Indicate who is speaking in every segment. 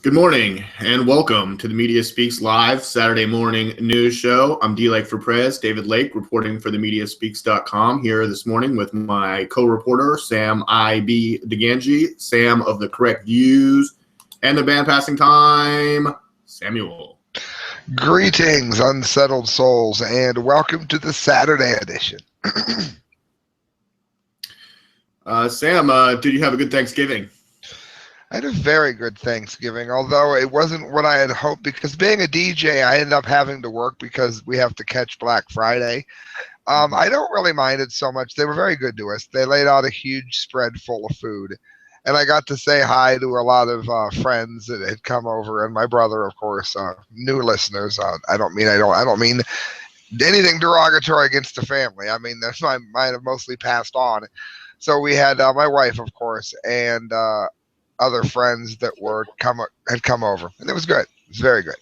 Speaker 1: Good morning and welcome to the Media Speaks Live Saturday morning news show. I'm D. Lake for Prez, David Lake, reporting for themediaspeaks.com here this morning with my co-reporter, Sam I.B. DeGangi, Sam of the Correct Views, and the band passing time, Samuel.
Speaker 2: Greetings, unsettled souls, and welcome to the Saturday edition.
Speaker 1: Sam, did you have a good Thanksgiving?
Speaker 2: I had a very good Thanksgiving, although it wasn't what I had hoped, because being a DJ, I ended up having to work because we have to catch Black Friday. I don't really mind it so much. They were very good to us. They laid out a huge spread full of food, and I got to say hi to a lot of friends that had come over, and my brother, of course, new listeners. I don't mean anything derogatory against the family. I mean, that's mine have mostly passed on. So we had my wife, of course, and other friends that had come over, and it was good. It was very good.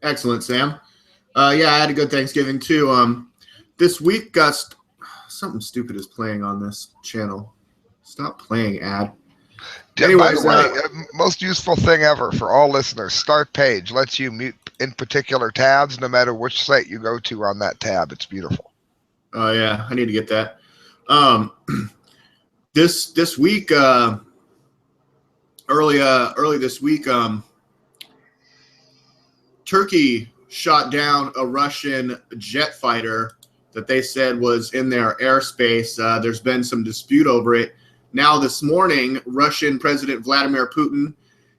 Speaker 1: Excellent, Sam. Yeah, I had a good Thanksgiving too. This week, something stupid is playing on this channel. Stop playing, ad.
Speaker 2: Anyways, by the way, most useful thing ever for all listeners, Start Page lets you mute in particular tabs no matter which site you go to on that tab. It's beautiful.
Speaker 1: Oh yeah, I need to get that. This week, early this week, Turkey shot down a Russian jet fighter that they said was in their airspace. There's been some dispute over it. Now this morning, Russian President Vladimir Putin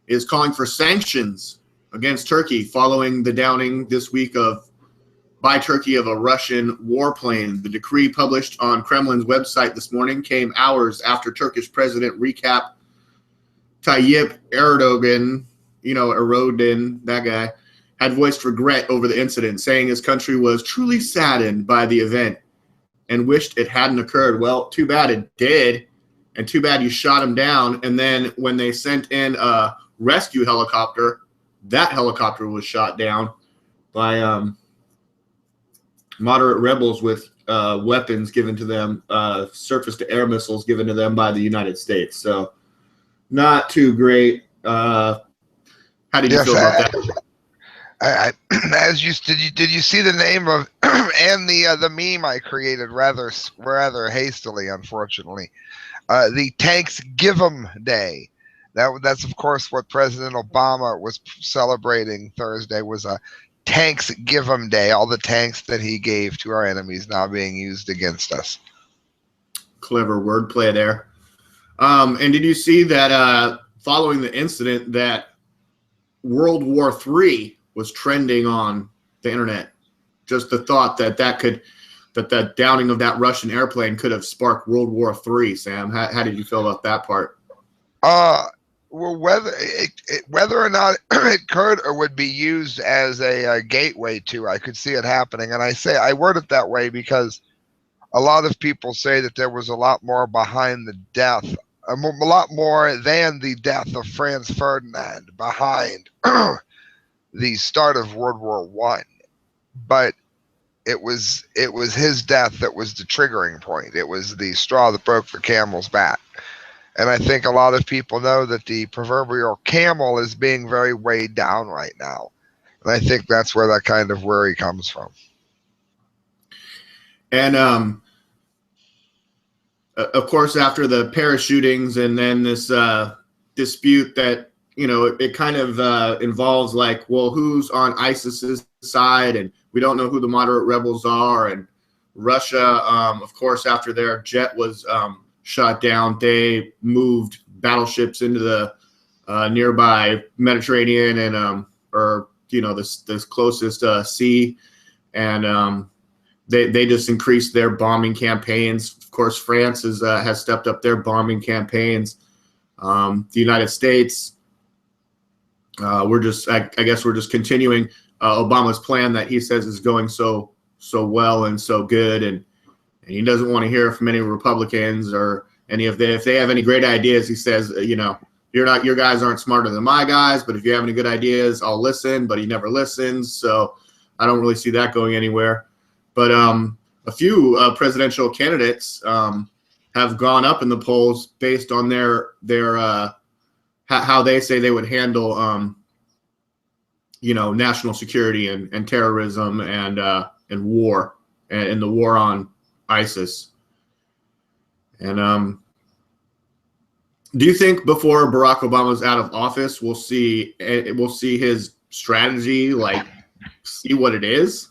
Speaker 1: is calling for sanctions against Turkey following the downing this week by Turkey of a Russian warplane. The decree published on Kremlin's website this morning came hours after Turkish President Recep Tayyip Erdogan, that guy, had voiced regret over the incident, saying his country was truly saddened by the event and wished it hadn't occurred. Well, too bad it did, and too bad you shot him down. And then when they sent in a rescue helicopter, that helicopter was shot down by moderate rebels with weapons given to them, surface-to-air missiles given to them by the United States. So not too great. How did you feel about that?
Speaker 2: Did you see the name of and the meme I created rather hastily, unfortunately? The Tanks Give 'em Day. That's of course what President Obama was celebrating Thursday, was a Tanks Give 'em Day. All the tanks that he gave to our enemies now being used against us.
Speaker 1: Clever wordplay there. And did you see that following the incident that World War III was trending on the internet? Just the thought that the downing of that Russian airplane could have sparked World War III. Sam, how did you feel about that part?
Speaker 2: Well, whether or not it could or would be used as a gateway to, I could see it happening. And I word it that way because a lot of people say that there was a lot more behind the death, a lot more than the death of Franz Ferdinand behind the start of World War I. But it was his death that was the triggering point. It was the straw that broke the camel's back. And I think a lot of people know that the proverbial camel is being very weighed down right now. And I think that's where that kind of worry comes from.
Speaker 1: And of course, after the Paris shootings and then this dispute that, it kind of involves like, well, who's on ISIS's side? And we don't know who the moderate rebels are. And Russia, of course, after their jet was shot down, they moved battleships into the nearby Mediterranean and this closest sea, and they just increased their bombing campaigns. Of course, France has stepped up their bombing campaigns. The United States, I guess we're just continuing Obama's plan that he says is going so well and so good, and he doesn't want to hear from any Republicans or if they have any great ideas. He says, your guys aren't smarter than my guys, but if you have any good ideas, I'll listen. But he never listens, so I don't really see that going anywhere. But a few presidential candidates have gone up in the polls based on their how they say they would handle national security and terrorism and war and the war on ISIS. And do you think before Barack Obama's out of office, we'll see his strategy, like see what it is?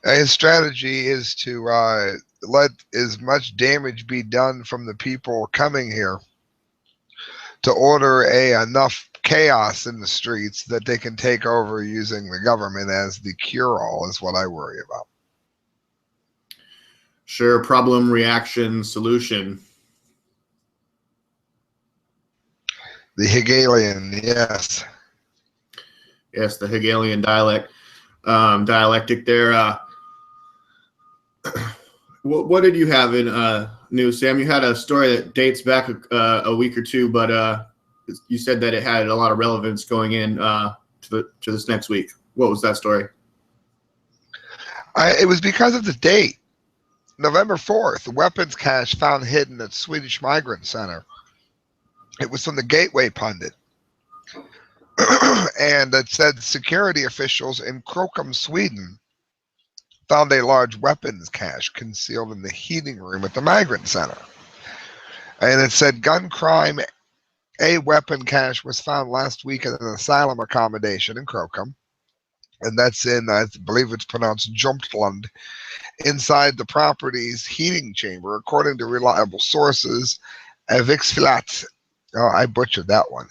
Speaker 2: His strategy is to let as much damage be done from the people coming here to order enough chaos in the streets that they can take over using the government as the cure-all is what I worry about.
Speaker 1: Sure, problem, reaction, solution.
Speaker 2: The Hegelian, yes.
Speaker 1: Yes, the Hegelian dialectic there. What did you have in news, Sam? You had a story that dates back a week or two, but you said that it had a lot of relevance going in to this next week. What was that story?
Speaker 2: It was because of the date. November 4th, weapons cache found hidden at Swedish migrant center. It was from the Gateway Pundit. And it said security officials in Krokom, Sweden, found a large weapons cache concealed in the heating room at the migrant center. And it said gun crime, a weapon cache was found last week at an asylum accommodation in Krokom. And that's in, I believe it's pronounced Jomtland, inside the property's heating chamber, according to reliable sources. Avixflat, oh, I butchered that one.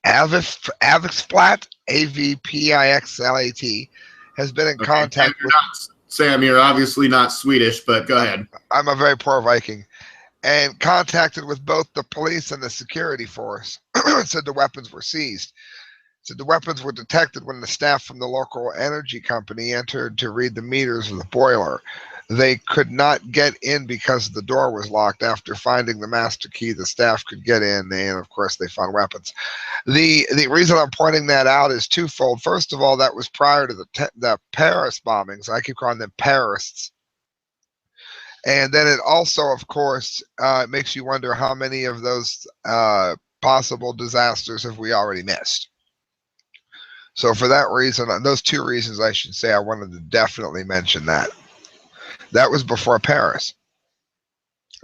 Speaker 2: Avixflat, Avpixlat, has been in contact with...
Speaker 1: Sam, you're obviously not Swedish, but go ahead.
Speaker 2: I'm a very poor Viking. And contacted with both the police and the security force. Said the weapons were seized. Said the weapons were detected when the staff from the local energy company entered to read the meters of the boiler. They could not get in because the door was locked. After finding the master key, the staff could get in, and of course they found weapons. The reason I'm pointing that out is twofold. First of all, that was prior to the Paris bombings. I keep calling them Pairists. And then it also, of course, makes you wonder how many of those possible disasters have we already missed. So for that reason, those two reasons, I should say, I wanted to definitely mention that. That was before Paris.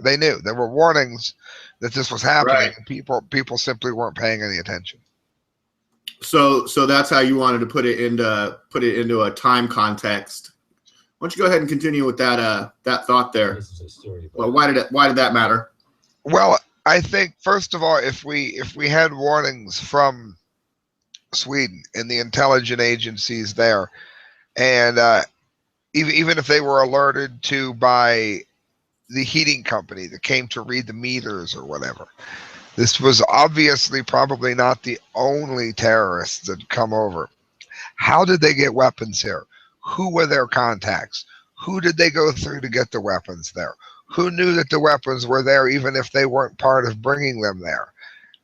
Speaker 2: They knew. There were warnings that this was happening, right. And people simply weren't paying any attention.
Speaker 1: So that's how you wanted to put it into a time context. Why don't you go ahead and continue with that thought there? Well, why did that matter?
Speaker 2: Well, I think first of all, if we had warnings from Sweden and the intelligence agencies there, and even if they were alerted to by the heating company that came to read the meters or whatever, this was obviously probably not the only terrorists that come over. How did they get weapons here? Who were their contacts? Who did they go through to get the weapons there? Who knew that the weapons were there even if they weren't part of bringing them there?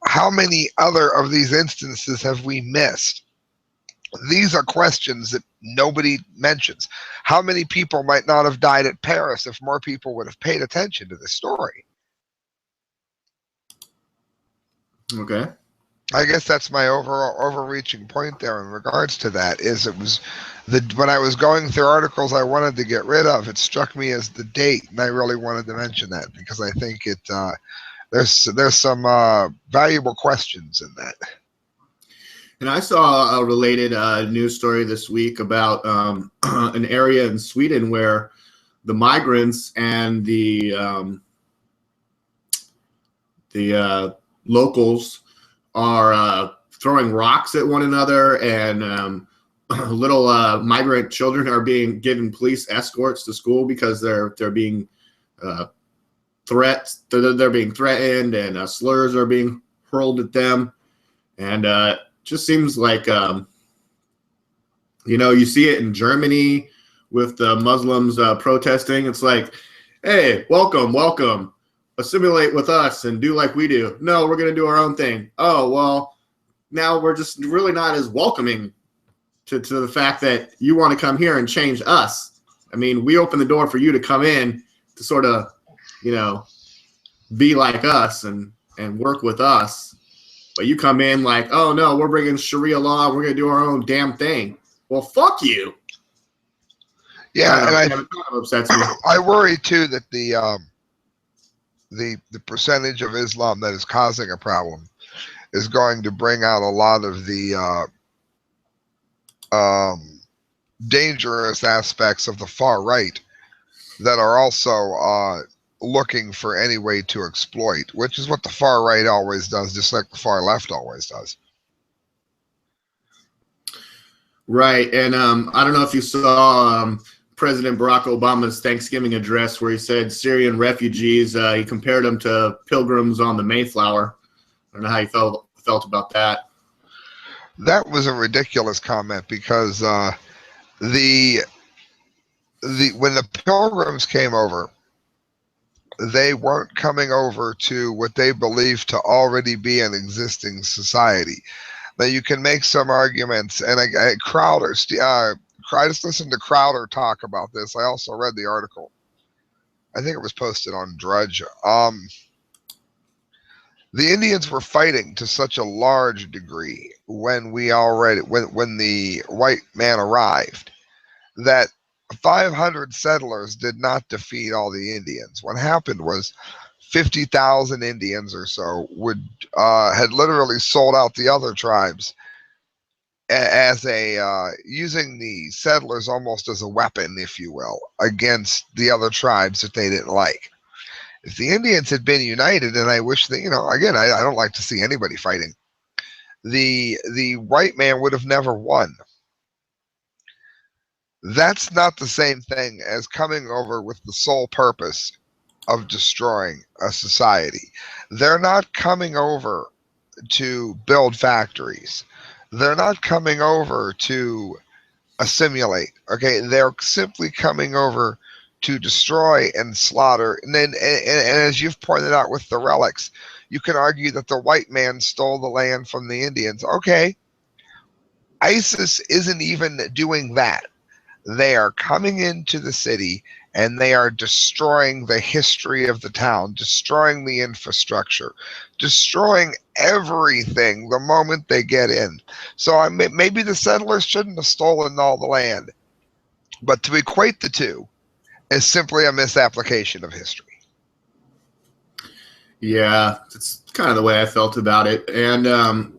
Speaker 2: How many other of these instances have we missed? These are questions that nobody mentions. How many people might not have died at Paris if more people would have paid attention to this story?
Speaker 1: Okay.
Speaker 2: I guess that's my overreaching point there in regards to that. When I was going through articles I wanted to get rid of, it struck me as the date, and I really wanted to mention that because I think there's some valuable questions in that.
Speaker 1: And I saw a related news story this week about an area in Sweden where the migrants and the locals are throwing rocks at one another, and little migrant children are being given police escorts to school because they're being they're being threatened, and slurs are being hurled at them, and just seems like you see it in Germany with the Muslims protesting. It's like, hey, welcome, assimilate with us and do like we do. No, we're gonna do our own thing. Oh well, now we're just really not as welcoming to the fact that you want to come here and change us. I mean, we open the door for you to come in to sort of be like us and work with us. But you come in like, oh no, we're bringing Sharia law. We're going to do our own damn thing. Well, fuck you.
Speaker 2: Yeah, and
Speaker 1: kind of upsets me.
Speaker 2: I worry too that the percentage of Islam that is causing a problem is going to bring out a lot of the dangerous aspects of the far right that are also looking for any way to exploit, which is what the far right always does, just like the far left always does.
Speaker 1: Right, and I don't know if you saw President Barack Obama's Thanksgiving address where he said Syrian refugees, he compared them to pilgrims on the Mayflower. I don't know how you felt about that.
Speaker 2: That was a ridiculous comment because when the pilgrims came over, they weren't coming over to what they believed to already be an existing society. Now you can make some arguments, and Crowder, I just listened to Crowder talk about this. I also read the article. I think it was posted on Drudge. The Indians were fighting to such a large degree when the white man arrived that 500 settlers did not defeat all the Indians. What happened was 50,000 Indians or so had literally sold out the other tribes as using the settlers almost as a weapon, if you will, against the other tribes that they didn't like. If the Indians had been united, and I wish that, again, I don't like to see anybody fighting, the white man would have never won. That's not the same thing as coming over with the sole purpose of destroying a society. They're not coming over to build factories. They're not coming over to assimilate. Okay, they're simply coming over to destroy and slaughter. And as you've pointed out with the relics, you can argue that the white man stole the land from the Indians. Okay, ISIS isn't even doing that. They are coming into the city and they are destroying the history of the town, destroying the infrastructure, destroying everything the moment they get in. So maybe the settlers shouldn't have stolen all the land. But to equate the two is simply a misapplication of history.
Speaker 1: Yeah, it's kind of the way I felt about it. And an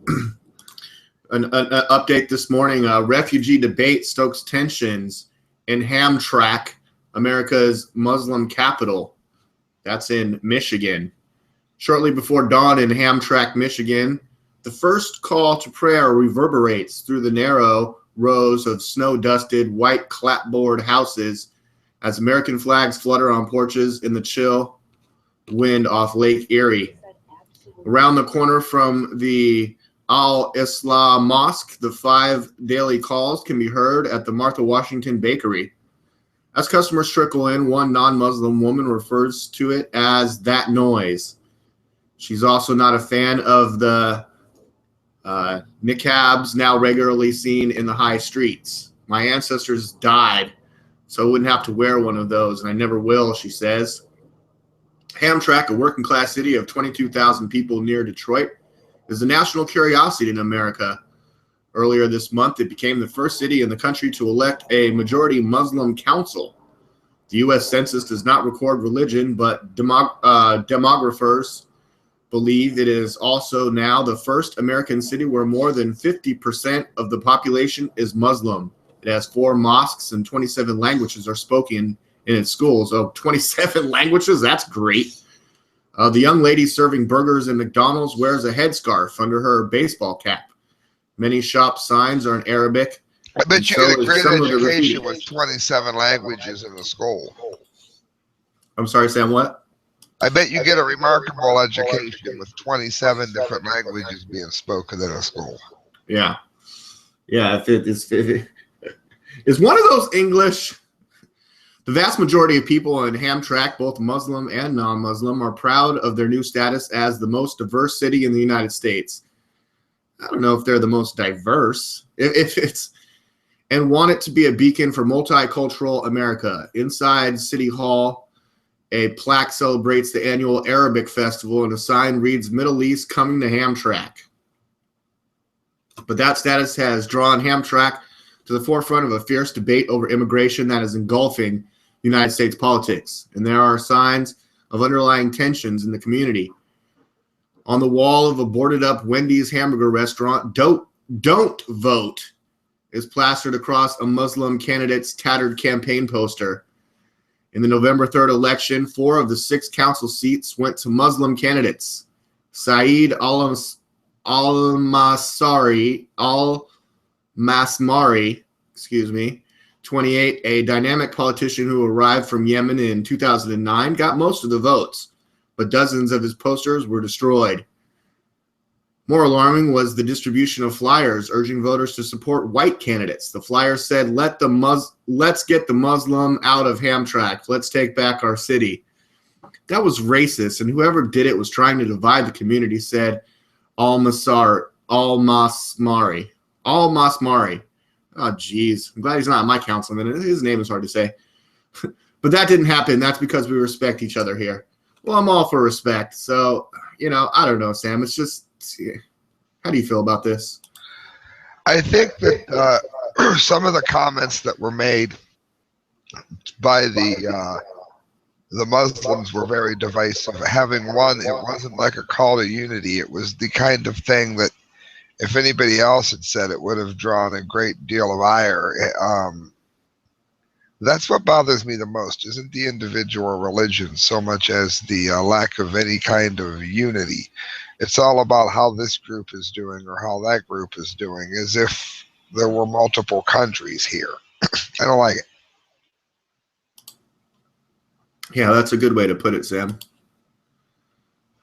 Speaker 1: update this morning, refugee debate stokes tensions in Hamtramck, America's Muslim capital. That's in Michigan. Shortly before dawn in Hamtramck, Michigan, the first call to prayer reverberates through the narrow rows of snow-dusted white clapboard houses as American flags flutter on porches in the chill wind off Lake Erie. Around the corner from the Al-Islam Mosque, the 5 daily calls can be heard at the Martha Washington Bakery. As customers trickle in, one non-Muslim woman refers to it as that noise. She's also not a fan of the niqabs now regularly seen in the high streets. My ancestors died, so I wouldn't have to wear one of those, and I never will, she says. Hamtramck, a working-class city of 22,000 people near Detroit, is a national curiosity in America. Earlier this month, it became the first city in the country to elect a majority Muslim council. The U.S. Census does not record religion, but demographers believe it is also now the first American city where more than 50% of the population is Muslim. It has 4 mosques and 27 languages are spoken in its schools. Oh, 27 languages? That's great. The young lady serving burgers in McDonald's wears a headscarf under her baseball cap. Many shop signs are in Arabic.
Speaker 2: I bet you get a great education with 27 languages in the school.
Speaker 1: I'm sorry, Sam, what?
Speaker 2: I bet you get a remarkable education with 27 different languages being spoken in a school.
Speaker 1: Yeah. Yeah, is one of those English? The vast majority of people in Hamtramck, both Muslim and non-Muslim, are proud of their new status as the most diverse city in the United States. I don't know if they're the most diverse, and want it to be a beacon for multicultural America. Inside City Hall, a plaque celebrates the annual Arabic festival, and a sign reads, Middle East coming to Hamtramck. But that status has drawn Hamtramck to the forefront of a fierce debate over immigration that is engulfing United States politics. And there are signs of underlying tensions in the community. On the wall of a boarded-up Wendy's hamburger restaurant, "Don't vote," is plastered across a Muslim candidate's tattered campaign poster. In the November 3rd election, 4 of the 6 council seats went to Muslim candidates. Saeed Al-Masmari, 28, a dynamic politician who arrived from Yemen in 2009, got most of the votes, but dozens of his posters were destroyed. More alarming was the distribution of flyers urging voters to support white candidates. The flyers said, "Let's get the Muslim out of Hamtramck. Let's take back our city." That was racist, and whoever did it was trying to divide the community, said Al-Masmari. Oh, geez. I'm glad he's not my councilman. His name is hard to say. But that didn't happen. That's because we respect each other here. Well, I'm all for respect. So, I don't know, Sam. It's just, how do you feel about this?
Speaker 2: I think that some of the comments that were made by the Muslims were very divisive. Having one, it wasn't like a call to unity. It was the kind of thing that if anybody else had said it would have drawn a great deal of ire. That's what bothers me the most, isn't the individual religion so much as the lack of any kind of unity. It's all about how this group is doing or how that group is doing, as if there were multiple countries here. I don't like it.
Speaker 1: Yeah, that's a good way to put it, Sam.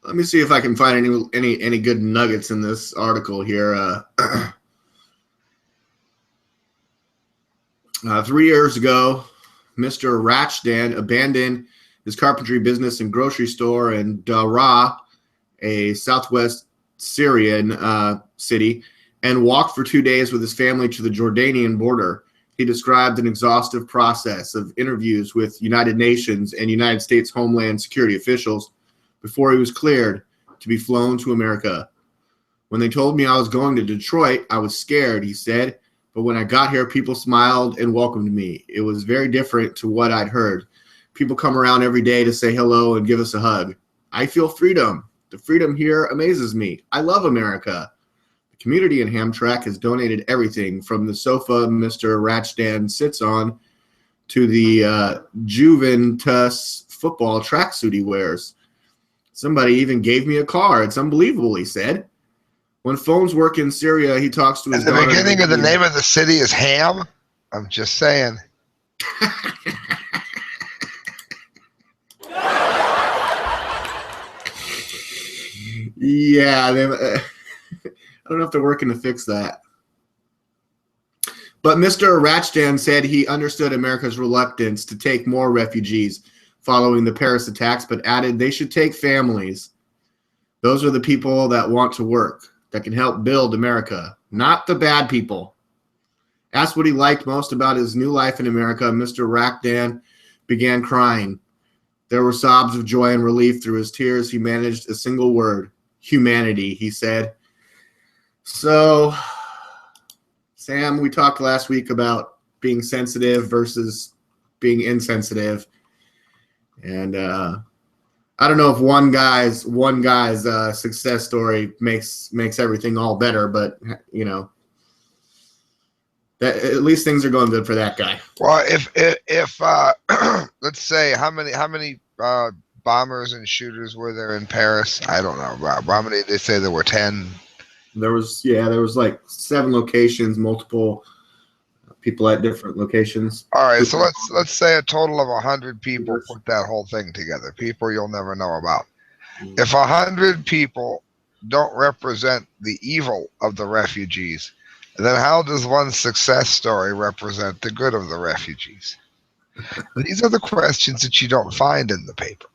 Speaker 1: Let me see if I can find any good nuggets in this article here. 3 years ago, Mr. Rachdan abandoned his carpentry business and grocery store in Daraa, a southwest Syrian city, and walked for 2 days with his family to the Jordanian border. He described an exhaustive process of interviews with United Nations and United States Homeland Security officials before he was cleared to be flown to America. "When they told me I was going to Detroit, I was scared," he said. "But when I got here, people smiled and welcomed me. It was very different to what I'd heard. People come around every day to say hello and give us a hug. I feel freedom. The freedom here amazes me. I love America." The community in Hamtramck has donated everything from the sofa Mr. Rachdan sits on to the Juventus football tracksuit he wears. "Somebody even gave me a car. It's unbelievable," he said. When phones work in Syria, he talks to his daughter.
Speaker 2: The beginning of the name of the city is Ham. I'm just saying.
Speaker 1: Yeah, I don't know if they're working to fix that. But Mr. Rachdan said he understood America's reluctance to take more refugees following the Paris attacks, but added they should take families. Those are the people that want to work, that can help build America, not the bad people. Asked what he liked most about his new life in America, Mr. Rachdan began crying. There were sobs of joy and relief through his tears. He managed a single word: humanity, he said. So, Sam, we talked last week about being sensitive versus being insensitive. And I don't know if one guy's success story makes everything all better, but that at least things are going good for that guy.
Speaker 2: Well, if let's say how many bombers and shooters were there in Paris? I don't know. How many? They say there were 10.
Speaker 1: There was like 7 locations, multiple people at different locations.
Speaker 2: All right, so let's say a total of 100 people put that whole thing together. People you'll never know about. If 100 people don't represent the evil of the refugees, then how does one success story represent the good of the refugees? These are the questions that you don't find in the paper.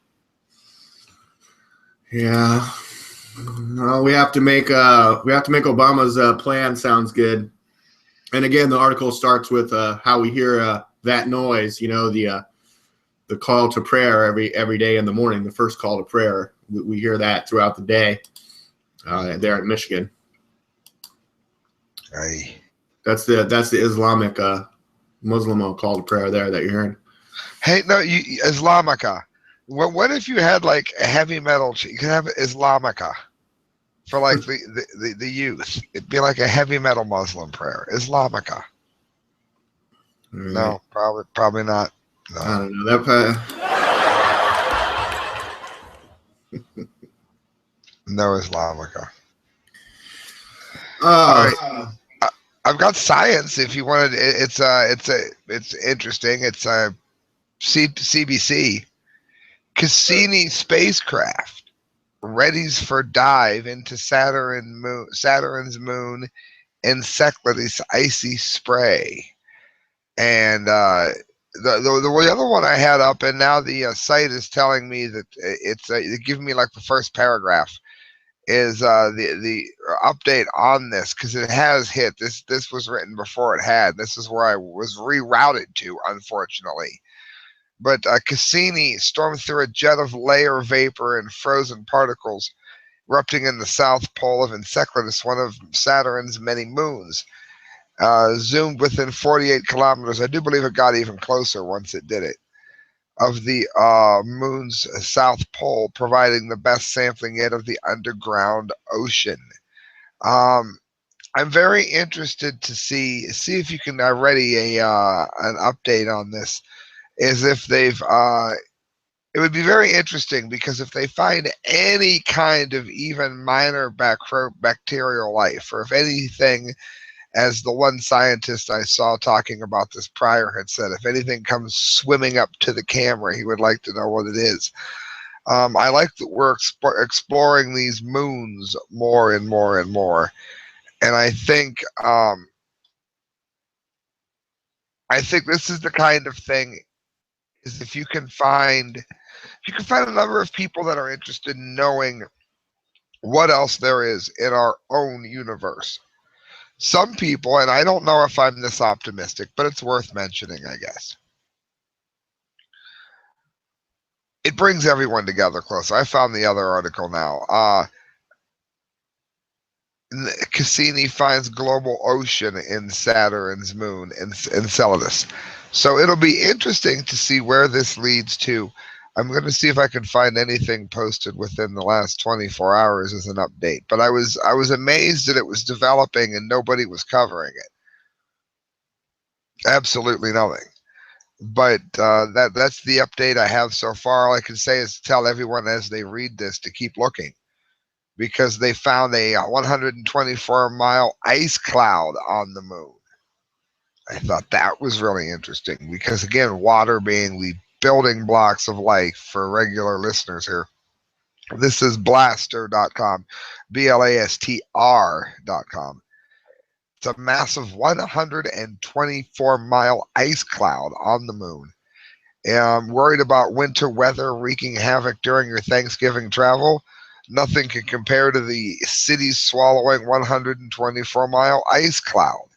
Speaker 1: Yeah. Well, we have to make Obama's plan sounds good. And again, the article starts with how we hear that noise. The call to prayer every day in the morning. The first call to prayer. We hear that throughout the day there in Michigan.
Speaker 2: Aye.
Speaker 1: That's the Islamic Muslim call to prayer there that you're hearing.
Speaker 2: Hey, no, Islamica. What if you had like a heavy metal? You could have Islamica for like the youth. It'd be like a heavy metal Muslim prayer. Islamica.
Speaker 1: Right.
Speaker 2: No, probably not. No.
Speaker 1: I don't know that.
Speaker 2: No Islamica. All right. I've got science. If you wanted, it's interesting. It's CBC. Cassini spacecraft readies for dive into Saturn's moon Enceladus icy spray. And the other one I had up, and now the site is telling me that it's giving me like the first paragraph is the update on this, because it has hit. This was written before it had. This is where I was rerouted to, unfortunately. But Cassini stormed through a jet of layer vapor and frozen particles erupting in the south pole of Enceladus, one of Saturn's many moons. Zoomed within 48 kilometers. I do believe it got even closer once it did it. Of the moon's south pole, providing the best sampling yet of the underground ocean. I'm very interested to see if you can ready an update on this. Is if they've it would be very interesting, because if they find any kind of even minor bacterial life, or if anything, as the one scientist I saw talking about this prior had said, if anything comes swimming up to the camera, he would like to know what it is. I like that we're exploring these moons more and more and more, and I think this is the kind of thing. Is if you can find a number of people that are interested in knowing what else there is in our own universe. Some people, and I don't know if I'm this optimistic, but it's worth mentioning, I guess. It brings everyone together closer. I found the other article now. Cassini finds global ocean in Saturn's moon, Enceladus. So it'll be interesting to see where this leads to. I'm going to see if I can find anything posted within the last 24 hours as an update. But I was amazed that it was developing and nobody was covering it. Absolutely nothing. But that's the update I have so far. All I can say is tell everyone as they read this to keep looking, because they found a 124-mile ice cloud on the moon. I thought that was really interesting, because, again, water being the building blocks of life for regular listeners here. This is blastr.com, blastr.com. It's a massive 124-mile ice cloud on the moon. And I'm worried about winter weather wreaking havoc during your Thanksgiving travel. Nothing can compare to the city swallowing 124-mile ice cloud.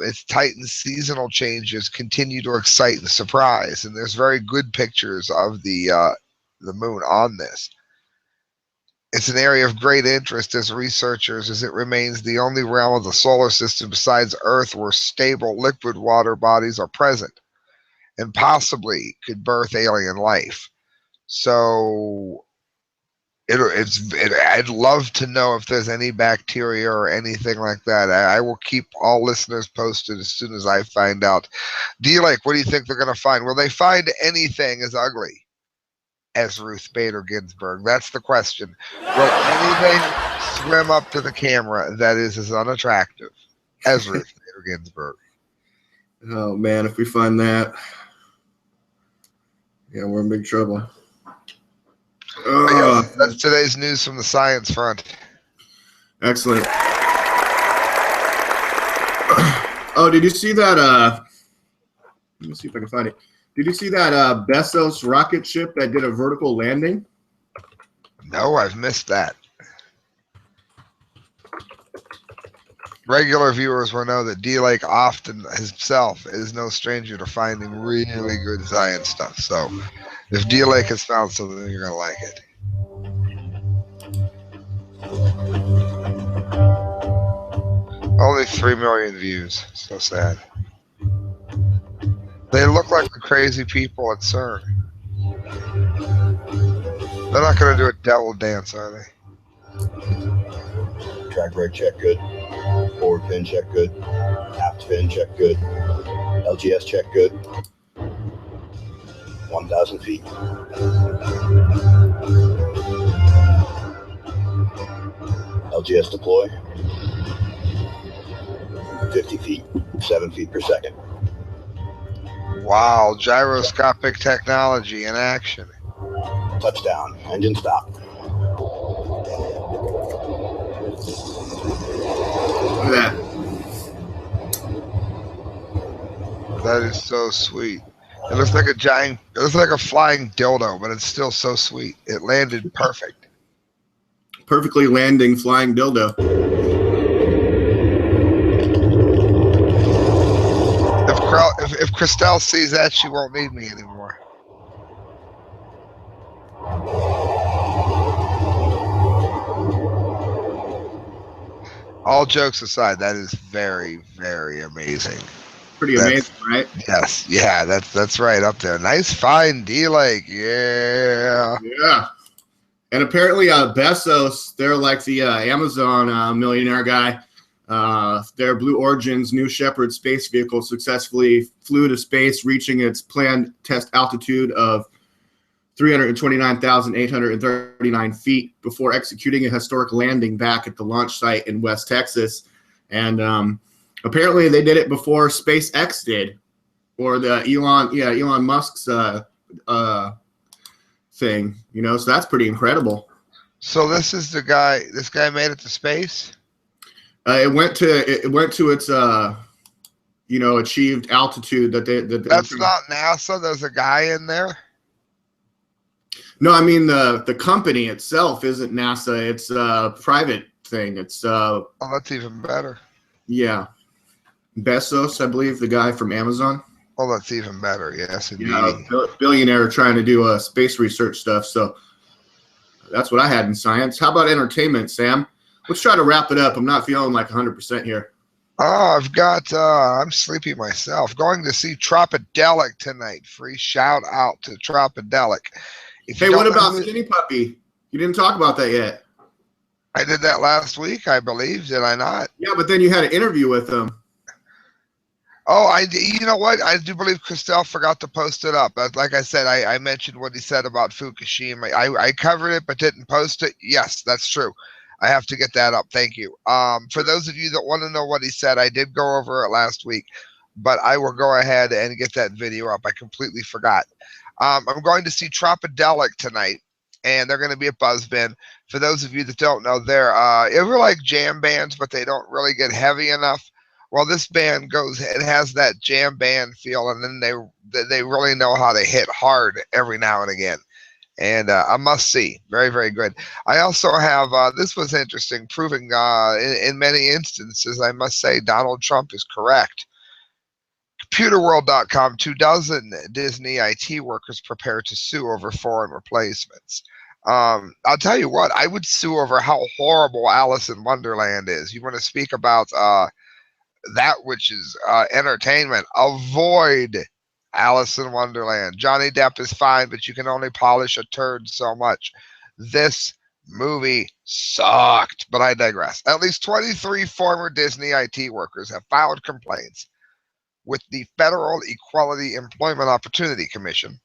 Speaker 2: Its Titan seasonal changes continue to excite and surprise, and there's very good pictures of the moon on this. It's an area of great interest as researchers, as it remains the only realm of the solar system besides Earth where stable liquid water bodies are present and possibly could birth alien life. So I'd love to know if there's any bacteria or anything like that. I will keep all listeners posted as soon as I find out. D-Lake, what do you think they're going to find? Will they find anything as ugly as Ruth Bader Ginsburg? That's the question. Will anything swim up to the camera that is as unattractive as Ruth Bader Ginsburg?
Speaker 1: Oh, man, if we find that, yeah, we're in big trouble.
Speaker 2: That's today's news from the science front.
Speaker 1: Excellent. Oh, did you see that? Let me see if I can find it. Did you see that Bezos rocket ship that did a vertical landing?
Speaker 2: No, I've missed that. Regular viewers will know that D-Lake often himself is no stranger to finding really good science stuff. So if D-Lake has found something, you're going to like it. Only 3 million views. So sad. They look like the crazy people at CERN. They're not going to do a devil dance, are they?
Speaker 3: Track brake check good. Forward pin check good. Aft pin check good. LGS check good. 1,000 feet. LGS deploy. 50 feet. 7 feet per second.
Speaker 2: Wow, gyroscopic technology in action.
Speaker 3: Touchdown. Engine stop.
Speaker 1: Look at that.
Speaker 2: That is so sweet. It looks like a giant, it looks like a flying dildo, but it's still so sweet. It landed perfect.
Speaker 1: Perfectly landing flying dildo.
Speaker 2: If Christelle sees that, she won't need me anymore. All jokes aside, that is very, very amazing.
Speaker 1: Pretty amazing, right?
Speaker 2: Yes, yeah, that's right up there. Nice find, D-Lake. Yeah.
Speaker 1: Yeah. And apparently Bezos, they're like the Amazon millionaire guy. Their Blue Origin's New Shepard space vehicle successfully flew to space, reaching its planned test altitude of 329,839 feet before executing a historic landing back at the launch site in West Texas. And apparently they did it before SpaceX did, or the Elon Musk's thing, you know, so that's pretty incredible.
Speaker 2: So this is the guy, this guy made it to space?
Speaker 1: It went to its achieved altitude
Speaker 2: That's not NASA. There's a guy in there.
Speaker 1: No, I mean the company itself isn't NASA. It's a private thing. It's
Speaker 2: oh, that's even better.
Speaker 1: Yeah, Bezos, I believe, the guy from Amazon.
Speaker 2: Oh, that's even better. Yes, indeed.
Speaker 1: Billionaire trying to do space research stuff. So that's what I had in science. How about entertainment, Sam? Let's try to wrap it up. I'm not feeling like 100% here.
Speaker 2: Oh, I've got, I'm sleepy myself. Going to see Tropidelic tonight. Free shout out to Tropidelic.
Speaker 1: Hey, what about Skinny Puppy? You didn't talk about that yet.
Speaker 2: I did that last week, I believe. Did I not?
Speaker 1: Yeah, but then you had an interview with him.
Speaker 2: Oh, you know what? I do believe Christelle forgot to post it up. Like I said, I mentioned what he said about Fukushima. I covered it, but didn't post it. Yes, that's true. I have to get that up. Thank you. For those of you that want to know what he said, I did go over it last week, but I will go ahead and get that video up. I completely forgot. I'm going to see Tropidelic tonight, and they're going to be at Buzzbin. For those of you that don't know, they're like jam bands, but they don't really get heavy enough. Well, this band it has that jam band feel, and then they really know how to hit hard every now and again. And a must see. Very, very good. I also have, this was interesting, proving in many instances, I must say, Donald Trump is correct. Computerworld.com, 24 Disney IT workers prepare to sue over foreign replacements. I'll tell you what, I would sue over how horrible Alice in Wonderland is. You want to speak about that which is entertainment. Avoid Alice in Wonderland. Johnny Depp is fine, but you can only polish a turd so much. This movie sucked, but I digress. At least 23 former Disney IT workers have filed complaints with the Federal Equality Employment Opportunity Commission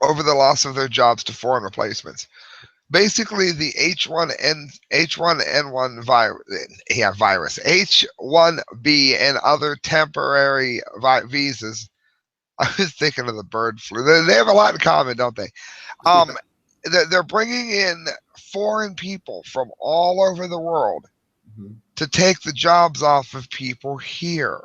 Speaker 2: over the loss of their jobs to foreign replacements. Basically, the H1N1 virus, H1B, and other temporary visas. I was thinking of the bird flu. They have a lot in common, don't they? They're bringing in foreign people from all over the world to take the jobs off of people here.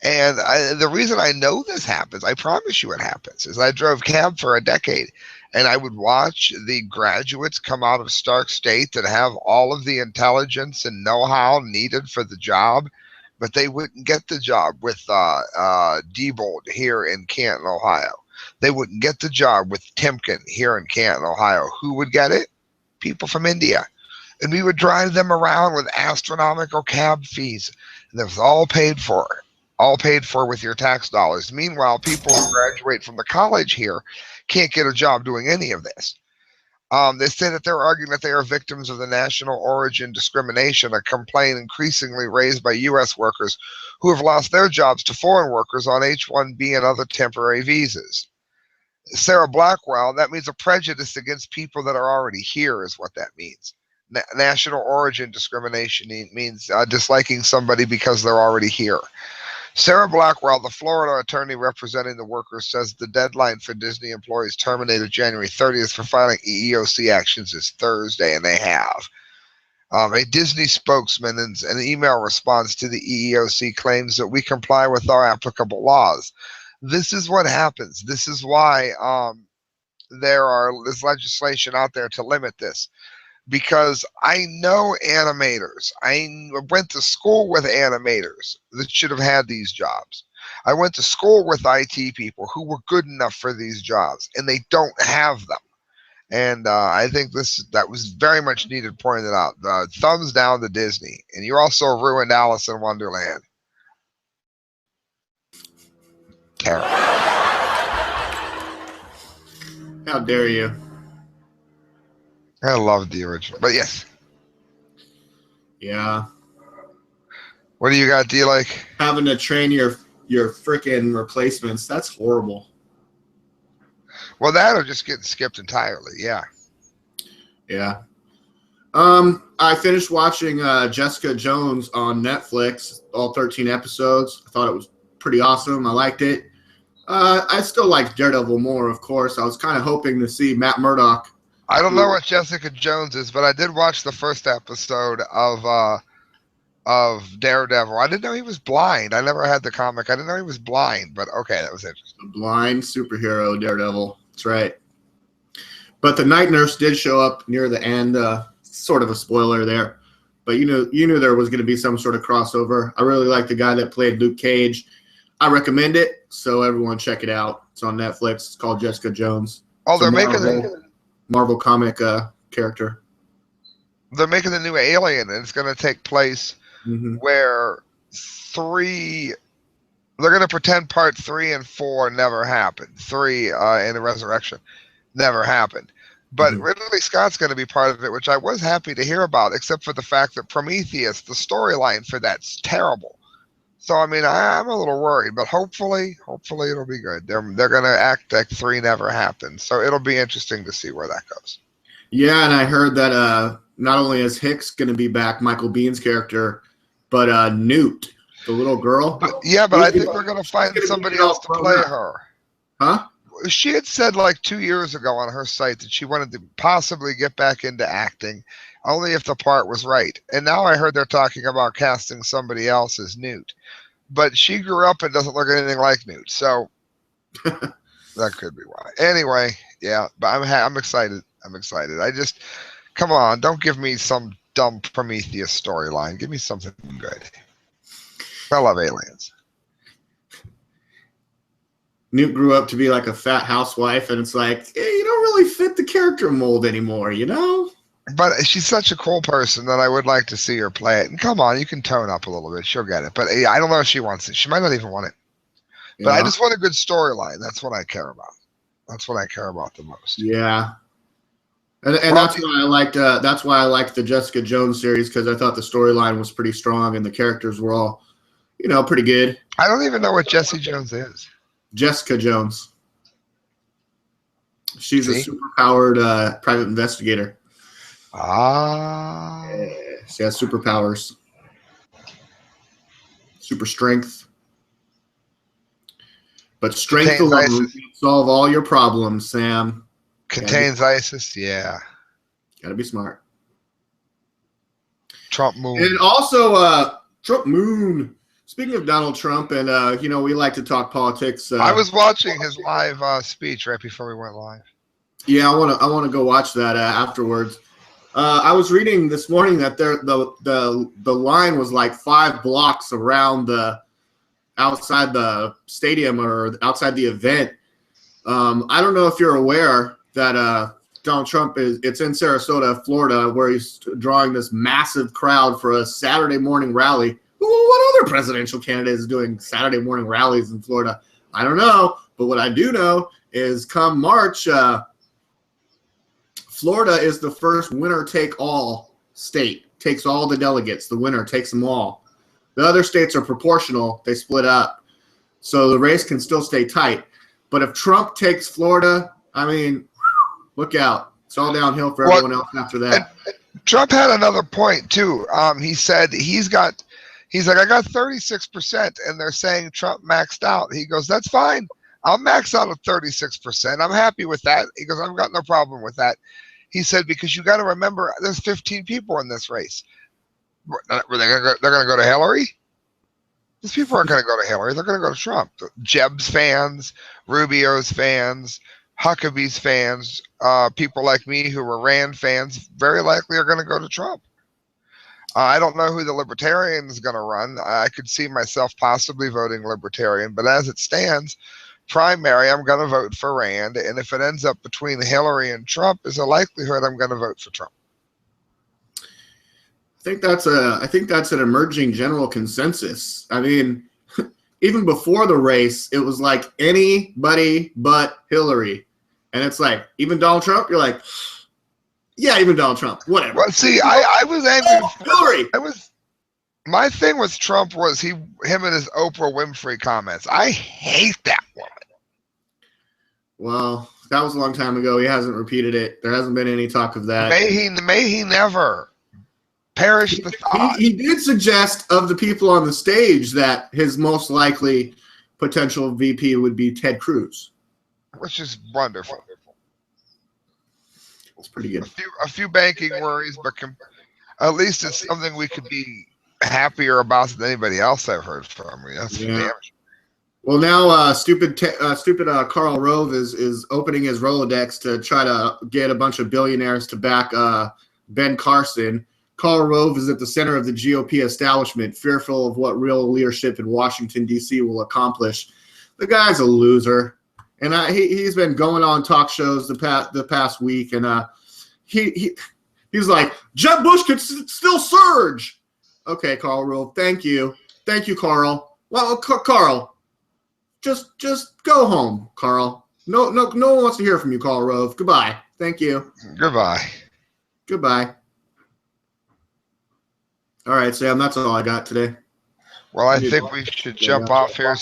Speaker 2: And the reason I know this happens, I promise you it happens, is I drove cab for a decade, and I would watch the graduates come out of Stark State that have all of the intelligence and know-how needed for the job, but they wouldn't get the job with Diebold here in Canton, Ohio. They wouldn't get the job with Timken here in Canton, Ohio. Who would get it? People from India. And we would drive them around with astronomical cab fees. And that was all paid for. All paid for with your tax dollars. Meanwhile, people who graduate from the college here can't get a job doing any of this. They say that they're arguing that they are victims of the national origin discrimination, a complaint increasingly raised by U.S. workers who have lost their jobs to foreign workers on H-1B and other temporary visas. Sarah Blackwell, that means a prejudice against people that are already here is what that means. National origin discrimination means disliking somebody because they're already here. Sarah Blackwell, the Florida attorney representing the workers, says the deadline for Disney employees terminated January 30th for filing EEOC actions is Thursday, and they have. A Disney spokesman in an email response to the EEOC claims that we comply with our applicable laws. This is what happens. This is why there's legislation out there to limit this. Because I know animators. I went to school with animators that should have had these jobs. I went to school with IT people who were good enough for these jobs, and they don't have them. And I think that was very much needed pointed out. Thumbs down to Disney. And you also ruined Alice in Wonderland. Terrible.
Speaker 1: How dare you?
Speaker 2: I love the original, but yes.
Speaker 1: Yeah.
Speaker 2: What do you got, D-Like?
Speaker 1: Having to train your freaking replacements, that's horrible.
Speaker 2: Well, that'll just get skipped entirely, yeah.
Speaker 1: Yeah. I finished watching Jessica Jones on Netflix, all 13 episodes. I thought it was pretty awesome. I liked it. I still like Daredevil more, of course. I was kind of hoping to see Matt Murdock.
Speaker 2: I don't know what Jessica Jones is, but I did watch the first episode of Daredevil. I didn't know he was blind. I never had the comic. I didn't know he was blind, but okay, that was interesting.
Speaker 1: The blind superhero Daredevil. That's right. But the night nurse did show up near the end. Sort of a spoiler there, but you knew there was going to be some sort of crossover. I really like the guy that played Luke Cage. I recommend it, so everyone check it out. It's on Netflix. It's called Jessica Jones.
Speaker 2: Oh, they're making
Speaker 1: Marvel comic character.
Speaker 2: They're making the new Alien, and it's going to take place where they're going to pretend part 3 and 4 never happened. 3 in the Resurrection never happened. But Ridley Scott's going to be part of it, which I was happy to hear about, except for the fact that Prometheus, the storyline for that's terrible. So, I mean, I'm a little worried, but hopefully it'll be good. They're going to act like 3 never happened. So it'll be interesting to see where that goes. Yeah,
Speaker 1: and I heard that not only is Hicks going to be back, Michael Bihn's character, but Newt, the little girl.
Speaker 2: But I think we're going to find somebody else to play her.
Speaker 1: Huh?
Speaker 2: She had said like 2 years ago on her site that she wanted to possibly get back into acting, only if the part was right. And now I heard they're talking about casting somebody else as Newt. But she grew up and doesn't look anything like Newt, so that could be why. Anyway, yeah, but I'm excited. I just, come on, don't give me some dumb Prometheus storyline. Give me something good. I love aliens.
Speaker 1: Newt grew up to be like a fat housewife, and it's like, you don't really fit the character mold anymore, you know?
Speaker 2: But she's such a cool person that I would like to see her play it. And come on, you can tone up a little bit. She'll get it. But I don't know if she wants it. She might not even want it. But I just want a good storyline. That's what I care about. That's what I care about the most.
Speaker 1: Yeah. And that's why I liked the Jessica Jones series, because I thought the storyline was pretty strong and the characters were all, pretty good.
Speaker 2: I don't even know what Jessie Jones is.
Speaker 1: Jessica Jones. She's a superpowered private investigator.
Speaker 2: Ah.
Speaker 1: Yeah, she has superpowers. Super strength. But strength alone will solve all your problems, Sam.
Speaker 2: Contains ISIS, yeah.
Speaker 1: Gotta be smart.
Speaker 2: Trump moon.
Speaker 1: And also, Trump moon. Speaking of Donald Trump, and we like to talk politics.
Speaker 2: I was watching his live speech right before we went live.
Speaker 1: Yeah, I want to go watch that afterwards. I was reading this morning that the line was like 5 blocks around outside the stadium or outside the event. I don't know if you're aware that Donald Trump it's in Sarasota, Florida, where he's drawing this massive crowd for a Saturday morning rally. What other presidential candidate is doing Saturday morning rallies in Florida? I don't know. But what I do know is come March, Florida is the first winner-take-all state. Takes all the delegates. The winner takes them all. The other states are proportional. They split up. So the race can still stay tight. But if Trump takes Florida, I mean, look out. It's all downhill for everyone else after that.
Speaker 2: Trump had another point, too. He said he's like, I got 36%, and they're saying Trump maxed out. He goes, that's fine. I'll max out at 36%. I'm happy with that. He goes, I've got no problem with that. He said, because you got to remember, there's 15 people in this race. They're going to go to Hillary? These people aren't going to go to Hillary. They're going to go to Trump. Jeb's fans, Rubio's fans, Huckabee's fans, people like me who were Rand fans, very likely are going to go to Trump. I don't know who the Libertarian is going to run. I could see myself possibly voting Libertarian, but as it stands, primary, I'm going to vote for Rand, and if it ends up between Hillary and Trump, there's a likelihood I'm going to vote for Trump.
Speaker 1: I think that's an emerging general consensus. I mean, even before the race, it was like anybody but Hillary, and it's like even Donald Trump. You're like, yeah, even Donald Trump, whatever.
Speaker 2: Well, see, I was angry.
Speaker 1: Hillary.
Speaker 2: My thing with Trump was him and his Oprah Winfrey comments. I hate that woman.
Speaker 1: Well, that was a long time ago. He hasn't repeated it. There hasn't been any talk of that.
Speaker 2: May he never perish the thought.
Speaker 1: He did suggest of the people on the stage that his most likely potential VP would be Ted Cruz.
Speaker 2: Which is wonderful.
Speaker 1: It's pretty good.
Speaker 2: A few banking worries, but at least it's something we could be happier about than anybody else I've heard from. That's damage. Well,
Speaker 1: now stupid Karl Rove is opening his Rolodex to try to get a bunch of billionaires to back Ben Carson. Karl Rove is at the center of the GOP establishment, fearful of what real leadership in Washington, D.C. will accomplish. The guy's a loser, and he's been going on talk shows the past week, and he's like, Jeb Bush could still surge. Okay, Karl Rove, thank you, Karl. Well, Karl, just go home, Karl. No one wants to hear from you, Karl Rove. Goodbye. Thank you.
Speaker 2: Goodbye.
Speaker 1: All right, Sam, that's all I got today.
Speaker 2: Well, I think we should jump off here.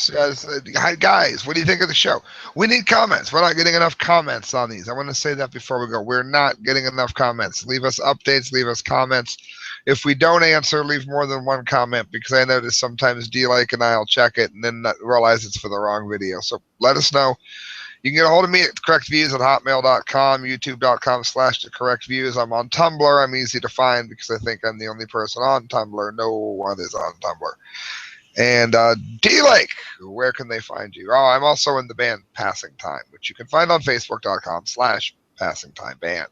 Speaker 2: Hi, guys, what do you think of the show? We need comments. We're not getting enough comments on these. I want to say that before we go. We're not getting enough comments. Leave us updates. Leave us comments. If we don't answer, leave more than one comment, because I notice sometimes D-Like and I will check it and then not realize it's for the wrong video. So let us know. You can get a hold of me at correctviews@hotmail.com, youtube.com/thecorrectviews. I'm on Tumblr. I'm easy to find because I think I'm the only person on Tumblr. No one is on Tumblr. And D-Lake, where can they find you? Oh, I'm also in the band Passing Time, which you can find on facebook.com/passingtimeband.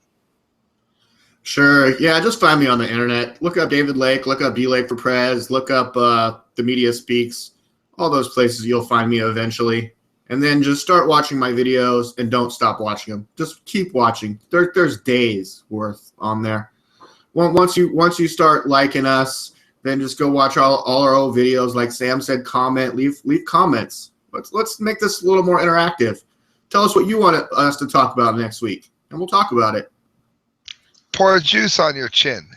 Speaker 1: Sure. Yeah, just find me on the internet. Look up David Lake. Look up D-Lake for Prez. Look up The Media Speaks. All those places you'll find me eventually. And then just start watching my videos and don't stop watching them. Just keep watching. There's days worth on there. Once you start liking us, then just go watch all our old videos. Like Sam said, comment, leave comments. Let's make this a little more interactive. Tell us what you want us to talk about next week, and we'll talk about it.
Speaker 2: Pour juice on your chin.